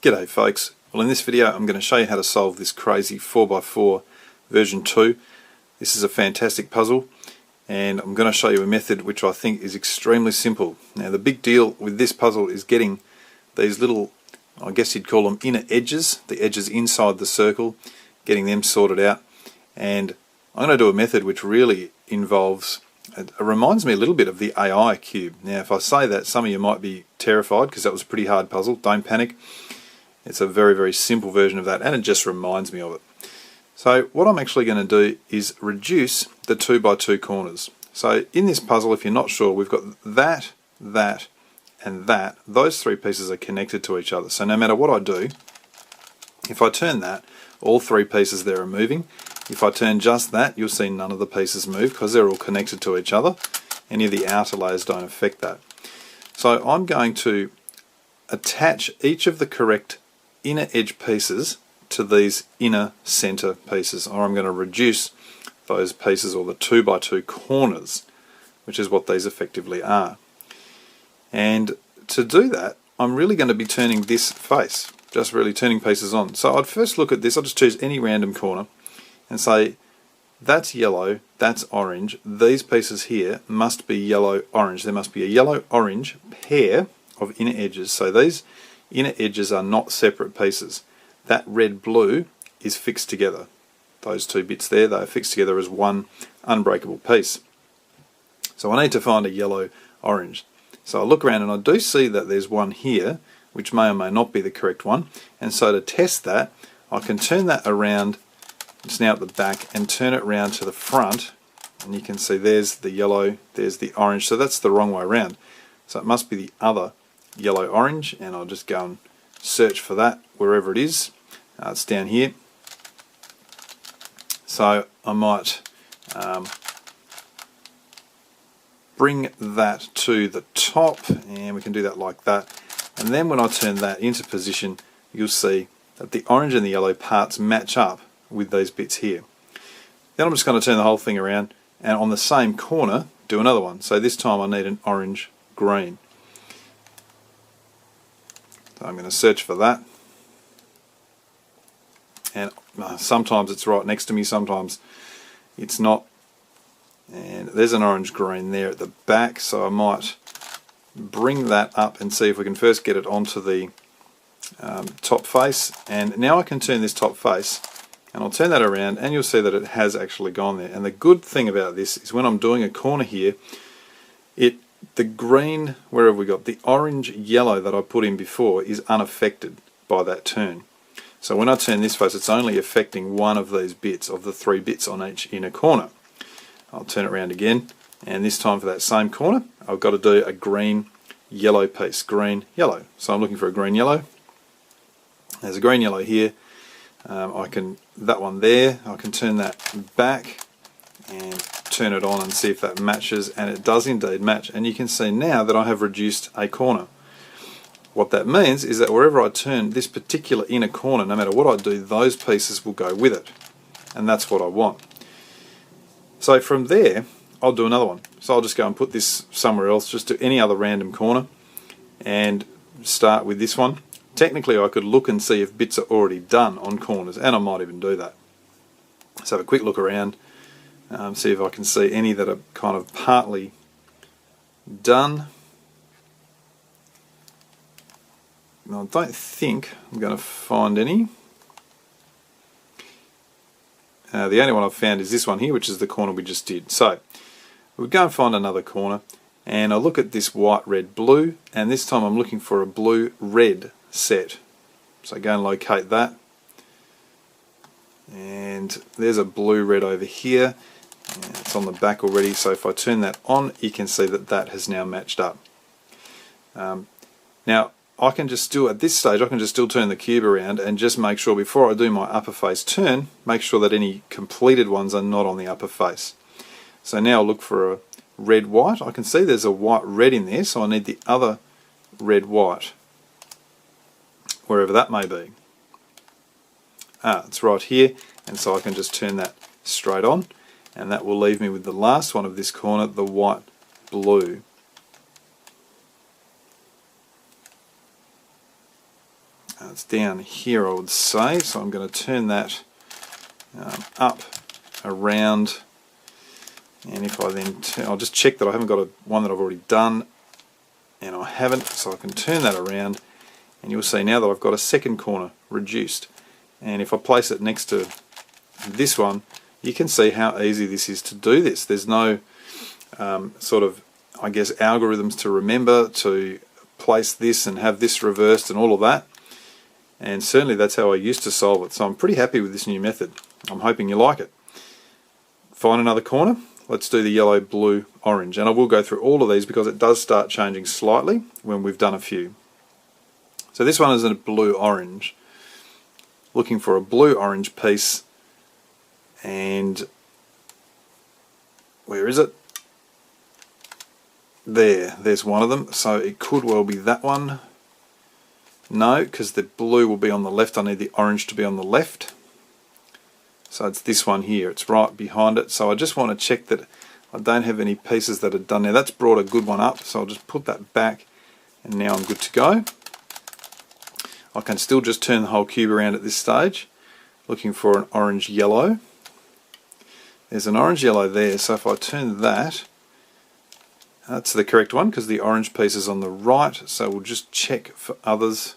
G'day folks. Well, in this video I'm going to show you how to solve this crazy 4x4 version 2. This is a fantastic puzzle and I'm going to show you a method which I think is extremely simple. Now the big deal with this puzzle is getting these little, I guess you'd call them inner edges, the edges inside the circle, getting them sorted out. And I'm going to do a method which really involves, it reminds me a little bit of the AI cube. Now if I say that, some of you might be terrified because that was a pretty hard puzzle. Don't panic. It's a very, very simple version of that, and it just reminds me of it. So what I'm actually going to do is reduce the 2x2 corners. So in this puzzle, if you're not sure, we've got that, that, and that. Those three pieces are connected to each other. So no matter what I do, if I turn that, all three pieces there are moving. If I turn just that, you'll see none of the pieces move because they're all connected to each other. Any of the outer layers don't affect that. So I'm going to attach each of the correct inner edge pieces to these inner center pieces, or I'm going to reduce those pieces, or the 2x2 corners, which is what these effectively are. And to do that, I'm really going to be turning this face, just really turning pieces on. So I'd first look at this, I'll just choose any random corner and say that's yellow, that's orange, these pieces here must be yellow-orange. There must be a yellow-orange pair of inner edges. So these inner edges are not separate pieces. That red-blue is fixed together. Those two bits there, they are fixed together as one unbreakable piece. So I need to find a yellow-orange. So I look around and I do see that there's one here, which may or may not be the correct one. And so to test that, I can turn that around, it's now at the back, and turn it around to the front. And you can see there's the yellow, there's the orange. So that's the wrong way around. So it must be the other yellow-orange, and I'll just go and search for that wherever it is. It's down here. So I might bring that to the top, and we can do that like that. And then when I turn that into position, you'll see that the orange and the yellow parts match up with these bits here. Then I'm just going to turn the whole thing around, and on the same corner do another one. So this time I need an orange-green. So I'm going to search for that, and sometimes it's right next to me, sometimes it's not, and there's an orange-green there at the back, so I might bring that up and see if we can first get it onto the top face. And now I can turn this top face, and I'll turn that around, and you'll see that it has actually gone there. And the good thing about this is when I'm doing a corner here, the green, where have we got? The orange yellow that I put in before is unaffected by that turn. So when I turn this face, it's only affecting one of these bits, of the three bits on each inner corner. I'll turn it around again, and this time for that same corner, I've got to do a green-yellow piece. Green-yellow. So I'm looking for a green-yellow. There's a green-yellow here. That one there, I can turn that back and turn it on and see if that matches, and it does indeed match. And you can see now that I have reduced a corner. What that means is that wherever I turn this particular inner corner, no matter what I do, those pieces will go with it, and that's what I want. So from there I'll do another one. So I'll just go and put this somewhere else, just to any other random corner, and start with this one. Technically I could look and see if bits are already done on corners, and I might even do that. So have a quick look around. See if I can see any that are kind of partly done. I don't think I'm going to find any. The only one I've found is this one here, which is the corner we just did. So we'll go and find another corner, and I'll look at this white, red, blue, and this time I'm looking for a blue-red set. So go and locate that. And there's a blue-red over here. It's on the back already, so if I turn that on, you can see that that has now matched up. Now I can just still, at this stage, I can just still turn the cube around and just make sure before I do my upper face turn, make sure that any completed ones are not on the upper face. So now I'll look for a red-white. I can see there's a white-red in there, so I need the other red-white, wherever that may be. It's right here, and so I can just turn that straight on. And that will leave me with the last one of this corner, the white-blue. It's down here, I would say, so I'm going to turn that up, around, and if I then I'll just check that I haven't got one that I've already done, and I haven't, so I can turn that around, and you'll see now that I've got a second corner reduced. And if I place it next to this one, you can see how easy this is to do this. There's no sort of, I guess, algorithms to remember to place this and have this reversed and all of that. And certainly that's how I used to solve it. So I'm pretty happy with this new method. I'm hoping you like it. Find another corner. Let's do the yellow, blue, orange. And I will go through all of these because it does start changing slightly when we've done a few. So this one is a blue-orange. Looking for a blue-orange piece. And where is it? There's one of them. So it could well be that one. No, because the blue will be on the left. I need the orange to be on the left. So it's this one here. It's right behind it. So I just want to check that I don't have any pieces that are done there. That's brought a good one up. So I'll just put that back. And now I'm good to go. I can still just turn the whole cube around at this stage. Looking for an orange-yellow. There's an orange-yellow there. So if I turn that, that's the correct one because the orange piece is on the right. So we'll just check for others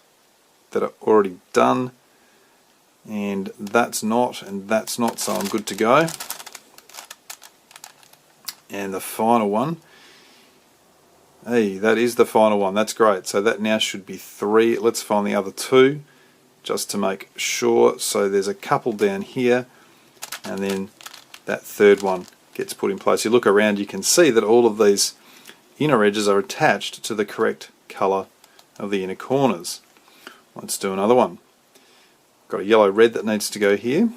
that are already done. And that's not, so I'm good to go. And the final one. Hey, that is the final one. That's great. So that now should be 3. Let's find the other 2 just to make sure. So there's a couple down here, and then that third one gets put in place. You look around, you can see that all of these inner edges are attached to the correct colour of the inner corners. Let's do another one. Got a yellow red that needs to go here.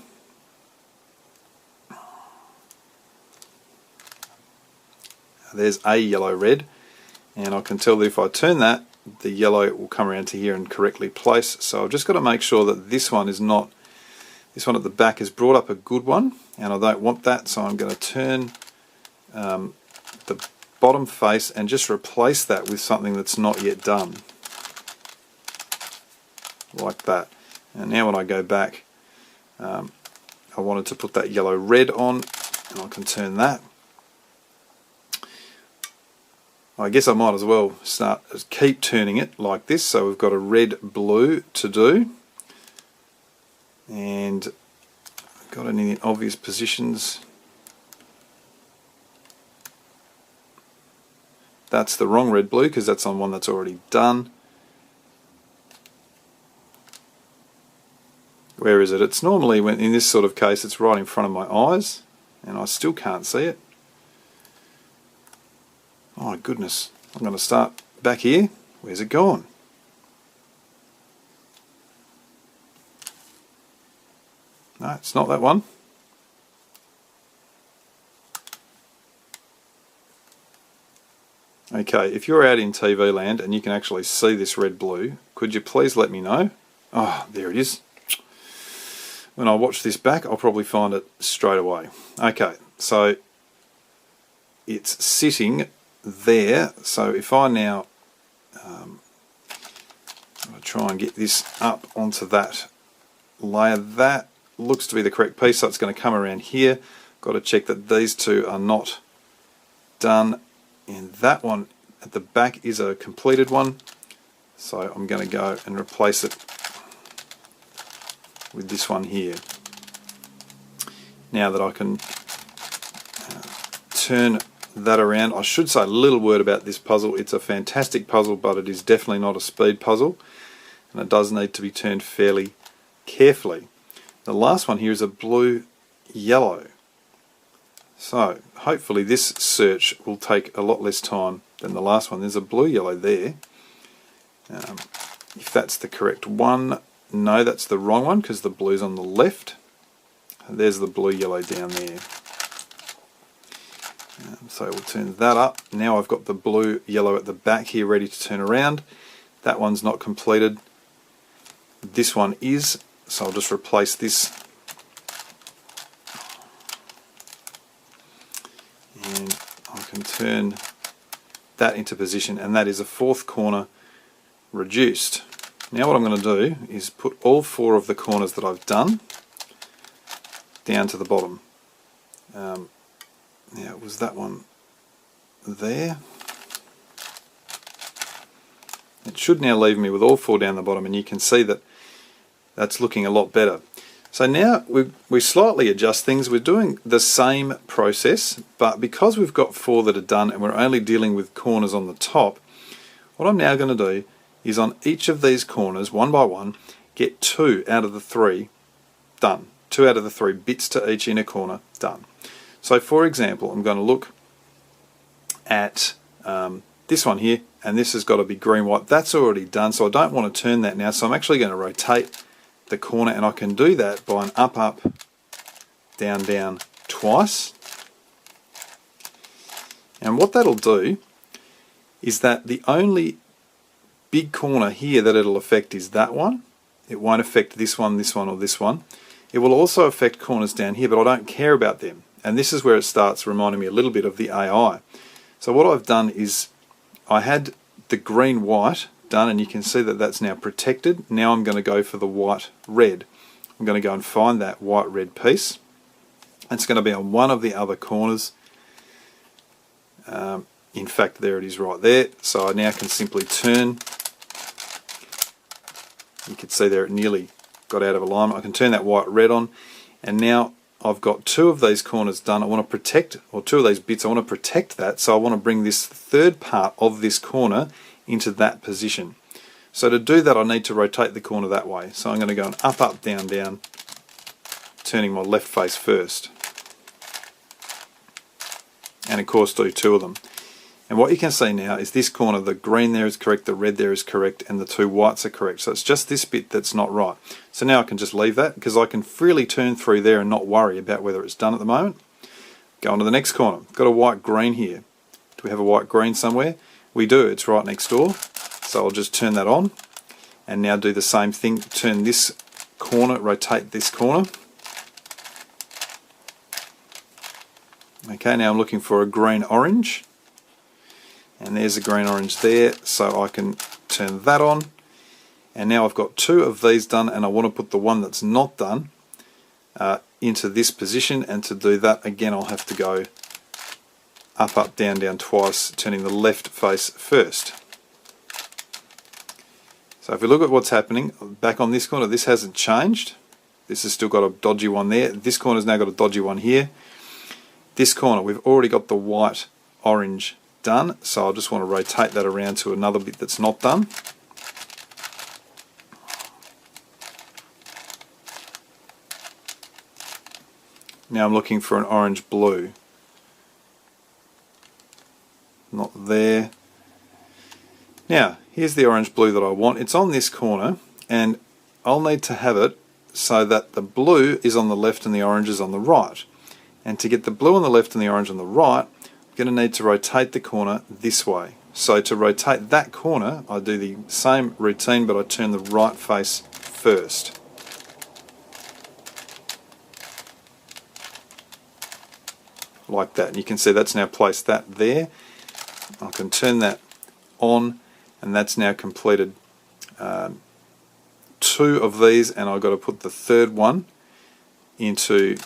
There's a yellow red, and I can tell that if I turn that, the yellow will come around to here and correctly place. So I've just got to make sure that this one is not, this one at the back has brought up a good one, and I don't want that, so I'm going to turn the bottom face and just replace that with something that's not yet done. Like that. And now when I go back, I wanted to put that yellow red on, and I can turn that. I guess I might as well keep turning it like this. So we've got a red blue to do, and got it in the obvious positions. That's the wrong red blue because that's on one that's already done. Where is it? It's normally, when in this sort of case, it's right in front of my eyes, and I still can't see it. Oh my goodness. I'm going to start back here. Where's it gone? No, it's not that one. Okay, if you're out in TV land and you can actually see this red blue, could you please let me know? Oh, there it is. When I watch this back, I'll probably find it straight away. Okay, so it's sitting there. So if I now I'll try and get this up onto that layer, that looks to be the correct piece, so it's going to come around here. Got to check that these two are not done, and that one at the back is a completed one, so I'm going to go and replace it with this one here. Now that I can turn that around, I should say a little word about this puzzle. It's a fantastic puzzle, but it is definitely not a speed puzzle, and it does need to be turned fairly carefully. The last one here is a blue-yellow. So hopefully this search will take a lot less time than the last one. There's a blue-yellow there. If that's the correct one, no, that's the wrong one because the blue's on the left. And there's the blue-yellow down there. So we'll turn that up. Now I've got the blue-yellow at the back here ready to turn around. That one's not completed. This one is, so I'll just replace this. And I can turn that into position, and that is a fourth corner reduced. Now what I'm going to do is put all 4 of the corners that I've done down to the bottom. Now it was that one there. It should now leave me with all 4 down the bottom, and you can see that that's looking a lot better. So now we slightly adjust things. We're doing the same process, but because we've got 4 that are done and we're only dealing with corners on the top, what I'm now going to do is on each of these corners, one by one, get 2 out of the 3 done. 2 out of the 3 bits to each inner corner done. So for example, I'm going to look at this one here, and this has got to be green white. That's already done, so I don't want to turn that now, so I'm actually going to rotate the corner, and I can do that by an up up down down twice. And what that'll do is that the only big corner here that it'll affect is that one. It won't affect this one, or this one. It will also affect corners down here, but I don't care about them. And this is where it starts reminding me a little bit of the AI. So what I've done is I had the green white done, and you can see that that's now protected. Now I'm going to go for the white red. I'm going to go and find that white red piece. It's going to be on one of the other corners. In fact, there it is right there. So I now can simply turn. You can see there it nearly got out of alignment. I can turn that white red on, and now I've got 2 of these corners done. I want to protect, or 2 of these bits, I want to protect that, so I want to bring this third part of this corner into that position. So to do that, I need to rotate the corner that way. So I'm going to go and up, up, down, down, turning my left face first. And of course do 2 of them. And what you can see now is this corner, the green there is correct, the red there is correct, and the 2 whites are correct. So it's just this bit that's not right. So now I can just leave that, because I can freely turn through there and not worry about whether it's done at the moment. Go on to the next corner. Got a white green here. Do we have a white green somewhere? We do, it's right next door. So I'll just turn that on, and now do the same thing. Turn this corner, rotate this corner. Okay, now I'm looking for a green orange. And there's a green orange there, so I can turn that on. And now I've got 2 of these done, and I want to put the one that's not done into this position. And to do that, again, I'll have to go up, up, down, down twice, turning the left face first. So if we look at what's happening, back on this corner, this hasn't changed. This has still got a dodgy one there. This corner's now got a dodgy one here. This corner, we've already got the white orange done, so I'll just want to rotate that around to another bit that's not done. Now I'm looking for an orange blue. Not there. Now here's the orange blue that I want. It's on this corner, and I'll need to have it so that the blue is on the left and the orange is on the right. And to get the blue on the left and the orange on the right, I'm going to need to rotate the corner this way. So to rotate that corner, I do the same routine, but I turn the right face first. Like that. And you can see that's now placed that there. I can turn that on, and that's now completed 2 of these, and I've got to put the 3rd one into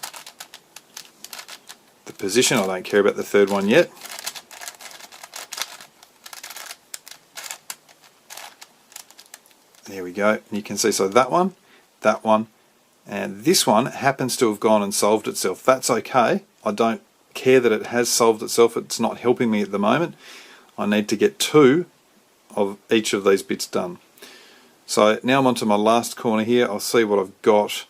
the position. I don't care about the 3rd one yet. There we go. And you can see, so that one, and this one happens to have gone and solved itself. That's okay. I don't care that it has solved itself. It's not helping me at the moment. I need to get 2 of each of these bits done. So now I'm onto my last corner here. I'll see what I've got.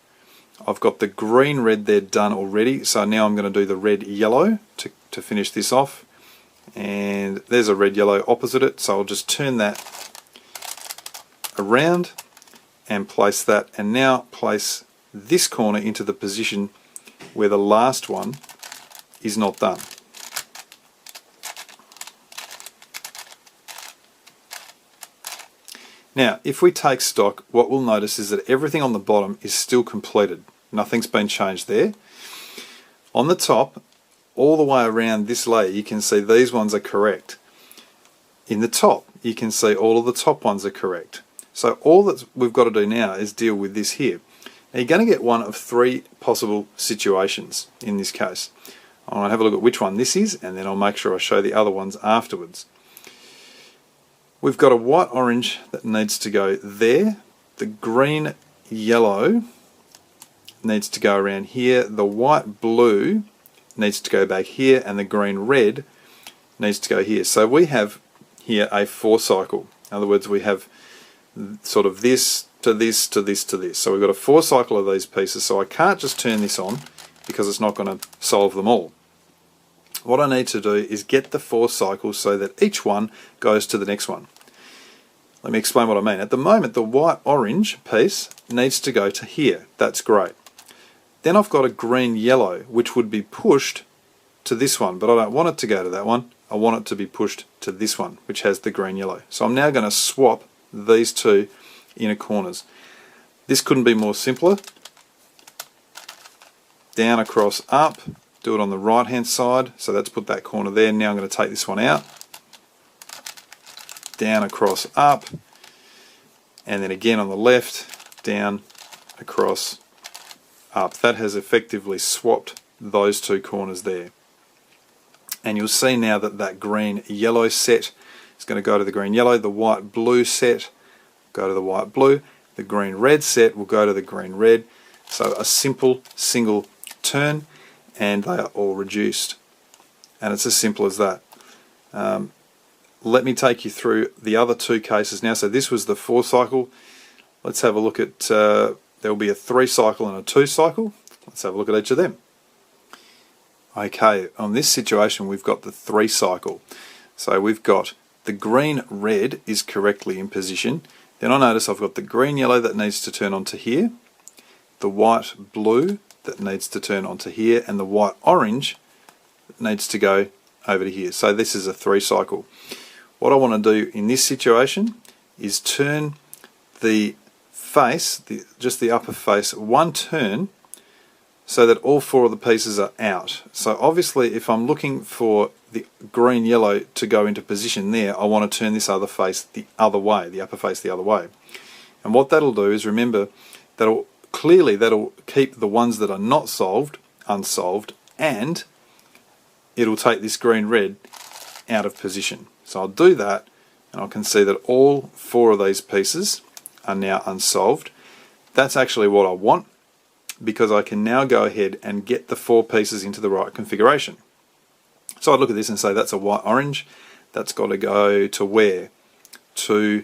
I've got the green red there done already, so now I'm going to do the red yellow to finish this off. And there's a red yellow opposite it, so I'll just turn that around and place that, and now place this corner into the position where the last one is not done. Now, if we take stock, what we'll notice is that everything on the bottom is still completed. Nothing's been changed there. On the top, all the way around this layer, you can see these ones are correct. In the top, you can see all of the top ones are correct. So all that we've got to do now is deal with this here. Now you're going to get one of three possible situations in this case. I'm going to have a look at which one this is, and then I'll make sure I show the other ones afterwards. We've got a white orange that needs to go there. The green yellow needs to go around here. The white blue needs to go back here, and the green red needs to go here. So we have here a 4 cycle. In other words, we have sort of this to this to this to this. So we've got a 4 cycle of these pieces, so I can't just turn this on because it's not going to solve them all. What I need to do is get the 4 cycles so that each one goes to the next one. Let me explain what I mean. At the moment, the white-orange piece needs to go to here. That's great. Then I've got a green-yellow, which would be pushed to this one, but I don't want it to go to that one. I want it to be pushed to this one, which has the green-yellow. So I'm now going to swap these two inner corners. This couldn't be more simpler. Down, across, up. Do it on the right hand side, so let's put that corner there. Now I'm going to take this one out, down, across, up, and then again on the left, down, across, up. That has effectively swapped those two corners there. And you'll see now that that green yellow set is going to go to the green yellow, the white blue set go to the white blue, the green red set will go to the green red. So a simple single turn, and they are all reduced, and it's as simple as that. Let me take you through the other two cases now. So this was the 4 cycle. Let's have a look at, there will be a 3 cycle and a 2 cycle. Let's have a look at each of them. Okay, on this situation we've got the 3 cycle. So we've got the green red is correctly in position. Then I notice I've got the green yellow that needs to turn onto here, the white blue that needs to turn onto here, and the white orange that needs to go over to here. So this is a 3 cycle. What I want to do in this situation is turn the face, just the upper face, one turn so that all 4 of the pieces are out. So obviously if I'm looking for the green yellow to go into position there, I want to turn this other face the other way, the upper face the other way. And what that'll do is, remember, that'll keep the ones that are not solved unsolved, and it'll take this green red out of position. So I'll do that, and I can see that all 4 of these pieces are now unsolved. That's actually what I want, because I can now go ahead and get the 4 pieces into the right configuration. So I'd look at this and say that's a white orange. That's got to go to where? To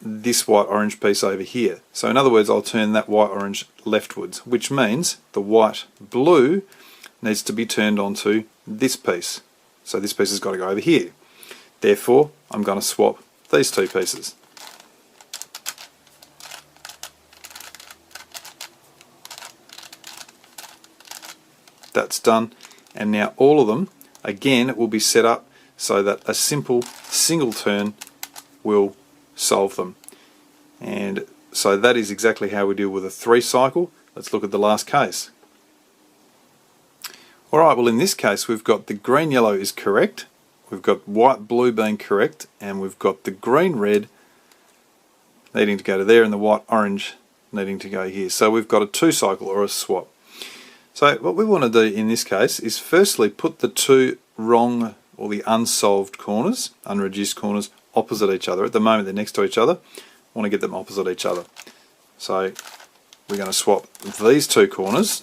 this white orange piece over here. So in other words, I'll turn that white orange leftwards, which means the white blue needs to be turned onto this piece. So this piece has got to go over here. Therefore, I'm going to swap these 2 pieces. That's done, and now all of them again will be set up so that a simple single turn will solve them. And so that is exactly how we deal with a 3 cycle. Let's look at the last case. Alright, well in this case we've got the green yellow is correct, we've got white blue being correct, and we've got the green red needing to go to there and the white orange needing to go here. So we've got a 2 cycle or a swap. So what we want to do in this case is firstly put the 2 wrong or the unsolved corners, unreduced corners, opposite each other. At the moment they're next to each other. I want to get them opposite each other. So we're going to swap these 2 corners,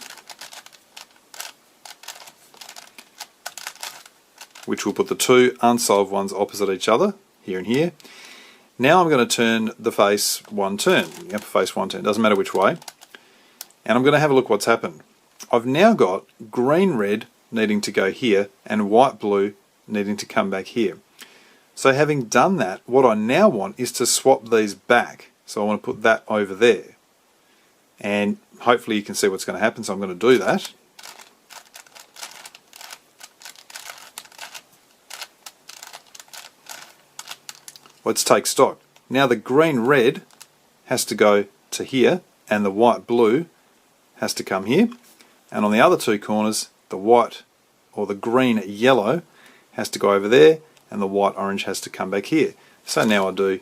which will put the 2 unsolved ones opposite each other, here and here. Now I'm going to turn the face one turn, the upper face one turn, doesn't matter which way. And I'm going to have a look what's happened. I've now got green red needing to go here and white blue needing to come back here. So having done that, what I now want is to swap these back. So I want to put that over there. And hopefully you can see what's going to happen, so I'm going to do that. Let's take stock. Now the green red has to go to here and the white blue has to come here. And on the other 2 corners, the white or the green yellow has to go over there and the white orange has to come back here. So now I do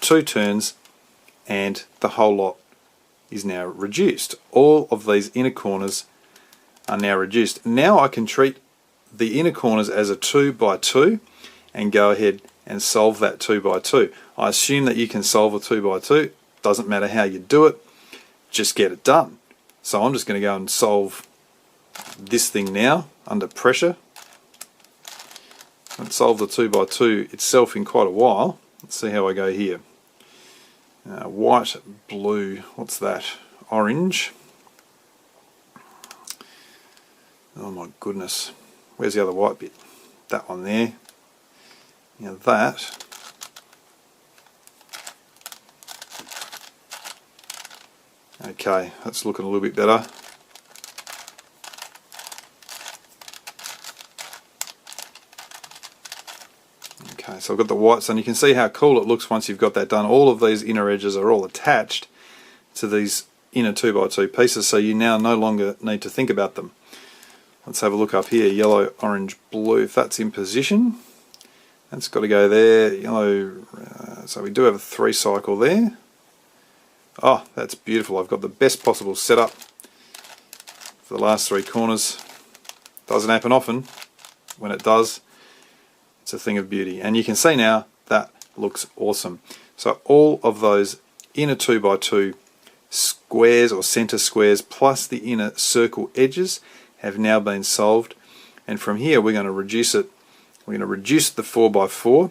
2 turns and the whole lot is now reduced. All of these inner corners are now reduced. Now I can treat the inner corners as a 2 by 2 and go ahead and solve that 2 by 2. I assume that you can solve a 2 by 2. Doesn't matter how you do it, just get it done. So I'm just going to go and solve this thing now under pressure. I haven't solved the 2 by 2 itself in quite a while. Let's see how I go here. White, blue, what's that? Orange. Oh my goodness. Where's the other white bit? That one there. Now that. Okay, that's looking a little bit better. Okay, so I've got the whites, and you can see how cool it looks once you've got that done. All of these inner edges are all attached to these inner 2 by 2 pieces, so you now no longer need to think about them. Let's have a look up here. Yellow, orange, blue. If that's in position, that's got to go there. Yellow, so we do have a 3 cycle there. Oh, that's beautiful. I've got the best possible setup for the last 3 corners. Doesn't happen often. When it does, it's a thing of beauty. And you can see now that looks awesome. So all of those inner 2 by 2 squares or center squares plus the inner circle edges have now been solved. And from here we're going to reduce it. We're going to reduce the 4 by 4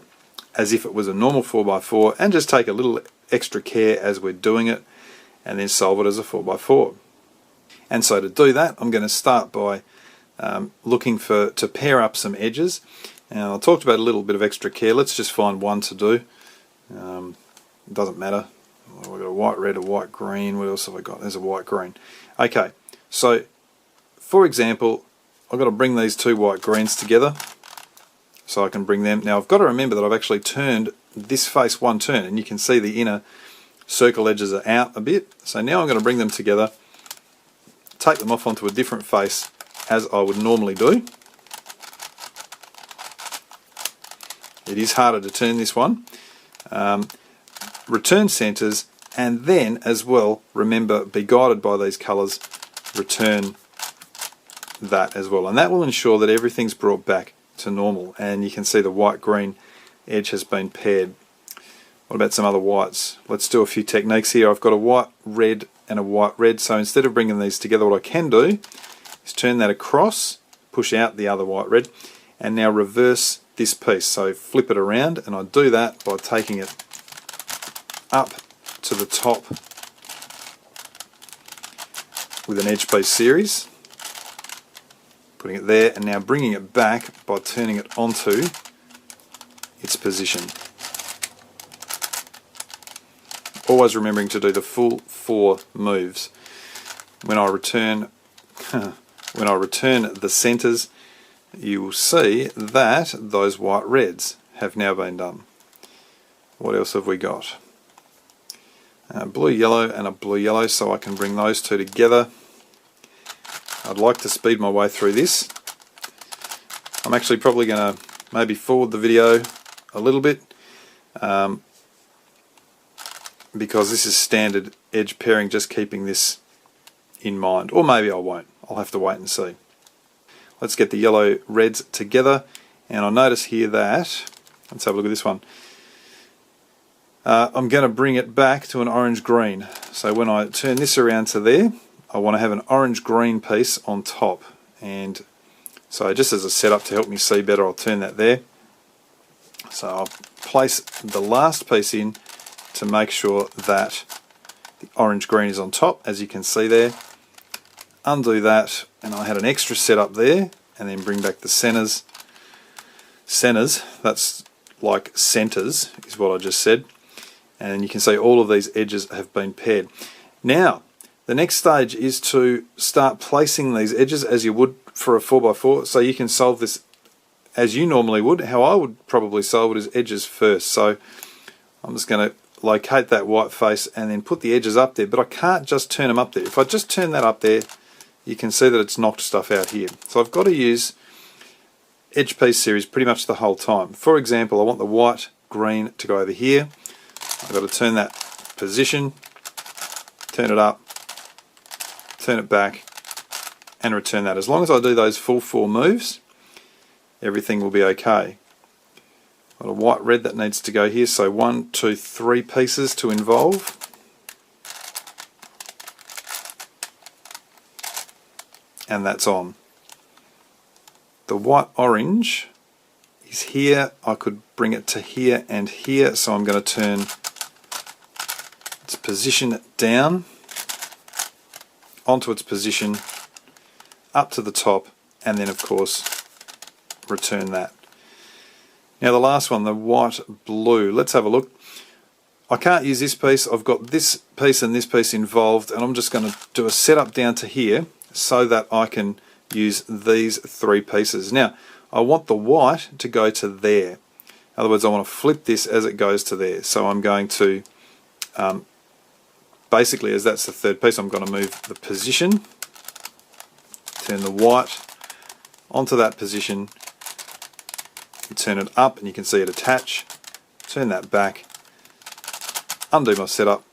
as if it was a normal 4 by 4 and just take a little extra care as we're doing it, and then solve it as a 4 by 4. And so to do that, I'm going to start by looking to pair up some edges. Now I talked about a little bit of extra care. Let's just find one to do. It doesn't matter. We've got a white red, a white green. What else have I got? There's a white green. Okay, so for example, I've got to bring these 2 white greens together so I can bring them. Now I've got to remember that I've actually turned this face 1 turn, and you can see the inner circle edges are out a bit. So now I'm going to bring them together, take them off onto a different face as I would normally do. It is harder to turn this one. Return centers, and then as well, remember, be guided by these colours, return that as well. And that will ensure that everything's brought back to normal. And you can see the white-green edge has been paired. What about some other whites? Let's do a few techniques here. I've got a white red and a white red, so instead of bringing these together, what I can do is turn that across, push out the other white red, and now reverse this piece. So flip it around, and I do that by taking it up to the top with an edge piece series, putting it there, and now bringing it back by turning it onto its position. Always remembering to do the full 4 moves. When I return the centers, you will see that those white reds have now been done. What else have we got? Blue yellow and a blue yellow, so I can bring those 2 together. I'd like to speed my way through this. I'm actually probably going to maybe forward the video a little bit because this is standard edge pairing, just keeping this in mind. Or maybe I won't. I'll have to wait and see. Let's get the yellow reds together, and I'll notice here that, let's have a look at this one. I'm going to bring it back to an orange green. So when I turn this around to there, I want to have an orange green piece on top. And so just as a setup to help me see better, I'll turn that there. So I'll place the last piece in to make sure that the orange green is on top, as you can see there. Undo that, and I had an extra setup there, and then bring back the centers. Centers, that's like centers, is what I just said. And you can see all of these edges have been paired. Now, the next stage is to start placing these edges as you would for a 4x4. So you can solve this as you normally would. How I would probably solve it is edges first. So I'm just going to locate that white face and then put the edges up there. But I can't just turn them up there. If I just turn that up there, you can see that it's knocked stuff out here. So I've got to use edge piece series pretty much the whole time. For example, I want the white green to go over here. I've got to turn that position, turn it up, turn it back, and return that. As long as I do those full 4 moves, everything will be okay. Got a white red that needs to go here, so 1, 2, 3 pieces to involve. And that's on. The white orange is here. I could bring it to here and here, so I'm going to turn its position down onto its position, up to the top, and then of course return that. Now the last one, the white blue, let's have a look. I can't use this piece, I've got this piece and this piece involved, and I'm just going to do a setup down to here so that I can use these 3 pieces. Now I want the white to go to there. In other words, I want to flip this as it goes to there. So I'm going to, basically as that's the 3rd piece, I'm going to move the position, turn the white onto that position, and turn it up, and you can see it attach, turn that back, undo my setup,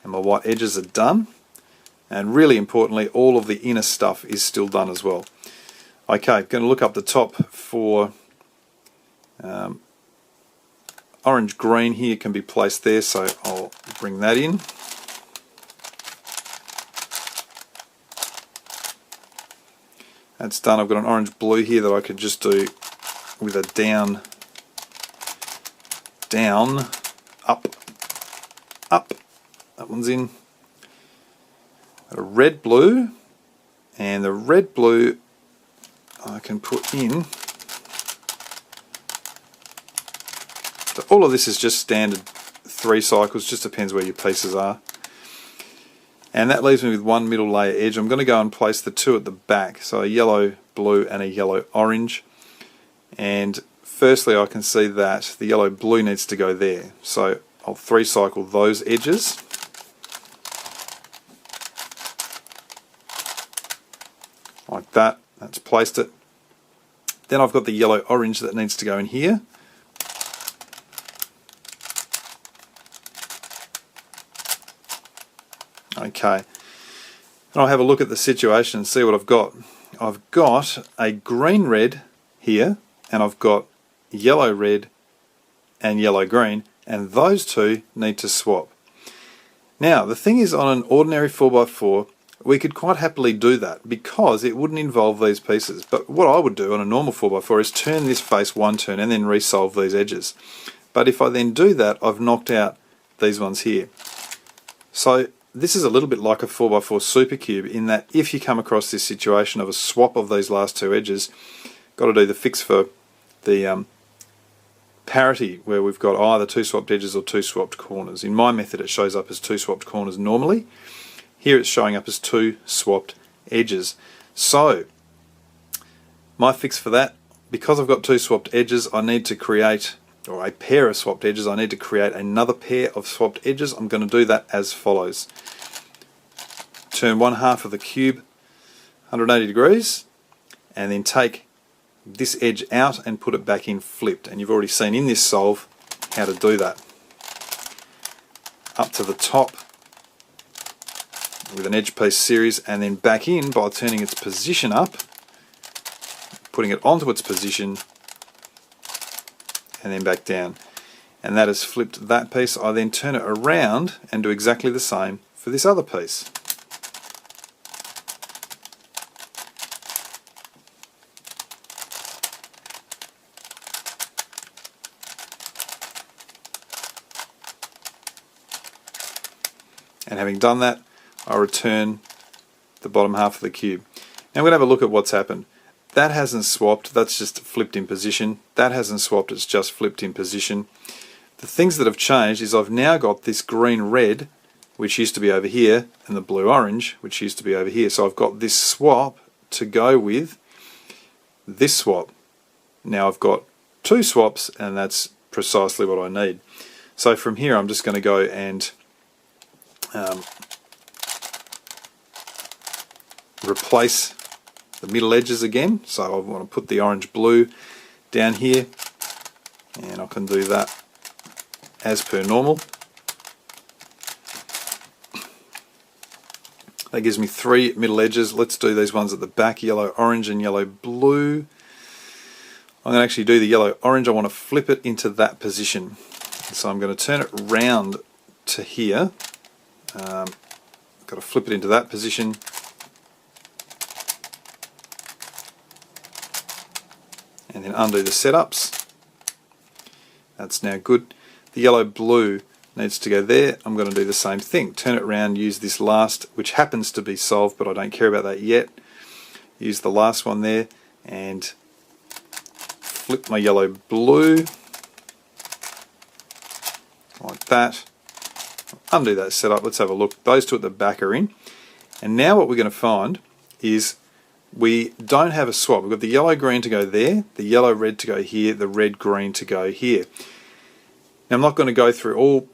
and my white edges are done. And really importantly, all of the inner stuff is still done as well. Okay, going to look up the top for orange green here can be placed there, so I'll bring that in. That's done. I've got an orange blue here that I could just do with a down, down, up, up. That one's in. A red blue, and the red blue I can put in. So all of this is just standard 3 cycles, just depends where your pieces are. And that leaves me with 1 middle layer edge. I'm going to go and place the 2 at the back, so a yellow blue and a yellow orange. And firstly I can see that the yellow blue needs to go there, so I'll 3 cycle those edges. Like that, that's placed it. Then I've got the yellow orange that needs to go in here. Okay, and I'll have a look at the situation and see what I've got. I've got a green red here, and I've got yellow red and yellow green, and those 2 need to swap. Now the thing is, on an ordinary 4x4 we could quite happily do that because it wouldn't involve these pieces. But what I would do on a normal 4x4 is turn this face 1 turn and then resolve these edges. But if I then do that, I've knocked out these ones here. So this is a little bit like a 4x4 supercube in that if you come across this situation of a swap of these last 2 edges, got to do the fix for the parity where we've got either 2 swapped edges or 2 swapped corners. In my method it shows up as 2 swapped corners normally. Here it's showing up as 2 swapped edges. So my fix for that, because I've got 2 swapped edges, I need to create, or a pair of swapped edges, I need to create another pair of swapped edges. I'm going to do that as follows. Turn 1/2 of the cube 180 degrees, and then take this edge out and put it back in flipped. And you've already seen in this solve how to do that. Up to the top with an edge piece series, and then back in by turning its position up, putting it onto its position, and then back down. And that has flipped that piece. I then turn it around and do exactly the same for this other piece. And having done that, I return the bottom half of the cube. Now we're going to have a look at what's happened. That hasn't swapped, that's just flipped in position. That hasn't swapped, it's just flipped in position. The things that have changed is I've now got this green-red, which used to be over here, and the blue-orange, which used to be over here. So I've got this swap to go with this swap. Now I've got 2 swaps, and that's precisely what I need. So from here I'm just going to go and replace the middle edges again. So I want to put the orange blue down here, and I can do that as per normal. That gives me 3 middle edges. Let's do these ones at the back, yellow, orange and yellow, blue. I'm going to actually do the yellow, orange. I want to flip it into that position. So I'm going to turn it round to here. Got to flip it into that position. And then undo the setups. That's now good. The yellow, blue needs to go there. I'm going to do the same thing. Turn it around, use this last, which happens to be solved, but I don't care about that yet. Use the last one there and flip my yellow, blue like that. Undo that setup. Let's have a look. Those two at the back are in. And now what we're going to find is we don't have a swap. We've got the yellow, green to go there, the yellow, red to go here, the red, green to go here. Now I'm not going to go through all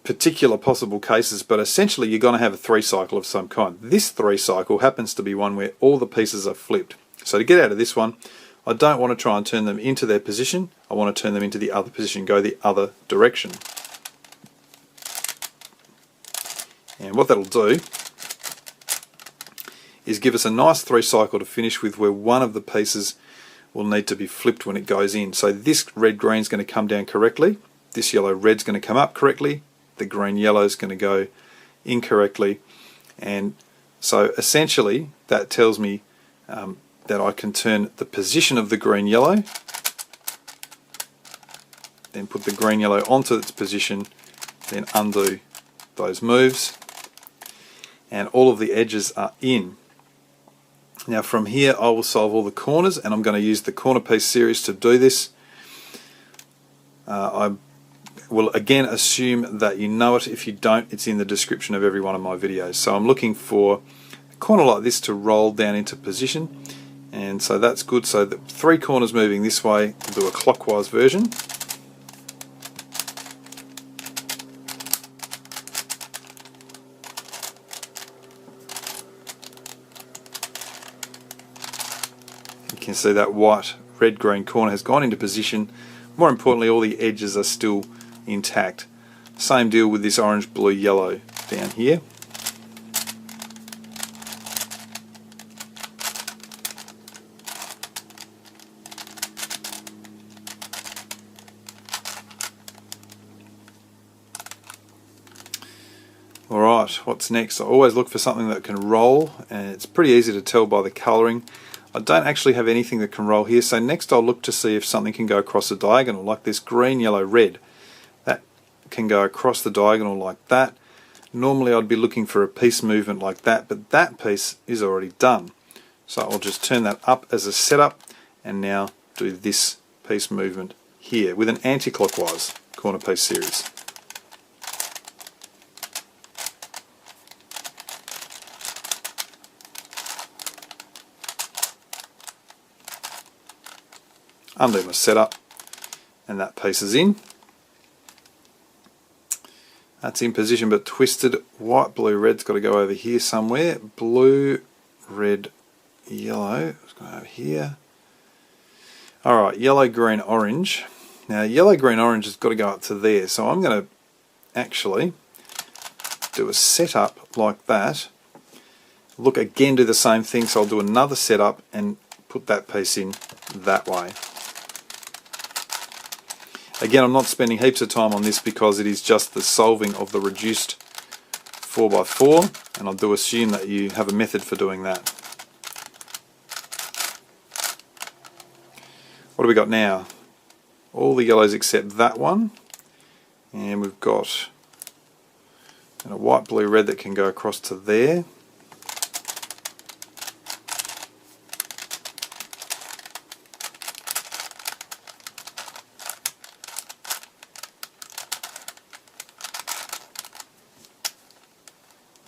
particular possible cases, but essentially you're going to have a 3 cycle of some kind. This 3 cycle happens to be one where all the pieces are flipped. So to get out of this one, I don't want to try and turn them into their position. I want to turn them into the other position, go the other direction. And what that'll do is give us a nice 3 cycle to finish with, where one of the pieces will need to be flipped when it goes in. So this red green is going to come down correctly, this yellow red's going to come up correctly, the green yellow is going to go incorrectly, and so essentially that tells me that I can turn the position of the green yellow, then put the green yellow onto its position, then undo those moves, and all of the edges are in. Now from here I will solve all the corners, and I'm going to use the corner piece series to do this. I will again assume that you know it. If you don't, it's in the description of every one of my videos. So I'm looking for a corner like this to roll down into position, and so that's good. So the 3 corners moving this way, we'll do a clockwise version. You can see that white, red, green corner has gone into position. More importantly, all the edges are still intact. Same deal with this orange, blue, yellow down here. Alright, what's next? I always look for something that can roll, and it's pretty easy to tell by the colouring. I don't actually have anything that can roll here, so next I'll look to see if something can go across a diagonal, like this green, yellow, red. That can go across the diagonal like that. Normally I'd be looking for a piece movement like that, but that piece is already done. So I'll just turn that up as a setup, and now do this piece movement here with an anti-clockwise corner piece series. Undo my setup, and that piece is in. That's in position but twisted. White, blue, red's got to go over here somewhere. Blue, red, yellow, it's going over here. Alright, yellow, green, orange. Now yellow, green, orange has got to go up to there, so I'm going to actually do a setup like that. Look, again, do the same thing, so I'll do another setup and put that piece in that way. Again, I'm not spending heaps of time on this because it is just the solving of the reduced 4x4, and I do assume that you have a method for doing that. What do we got now? All the yellows except that one, and we've got a white, blue, red that can go across to there.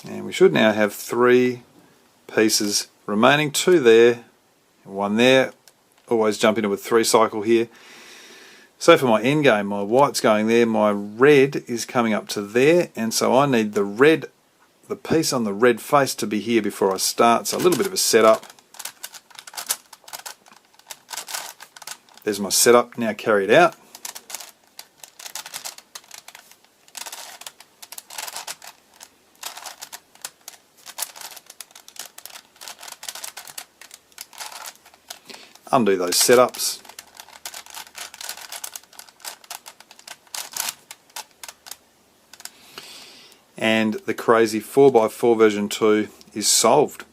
And we should now have 3 pieces remaining, 2 there, 1 there. Always jump into a 3 cycle here. So for my end game, my white's going there, my red is coming up to there, and so I need the red, the piece on the red face to be here before I start. So a little bit of a setup. There's my setup, now carry it out. undo those setups, and the crazy 4x4 version 2 is solved.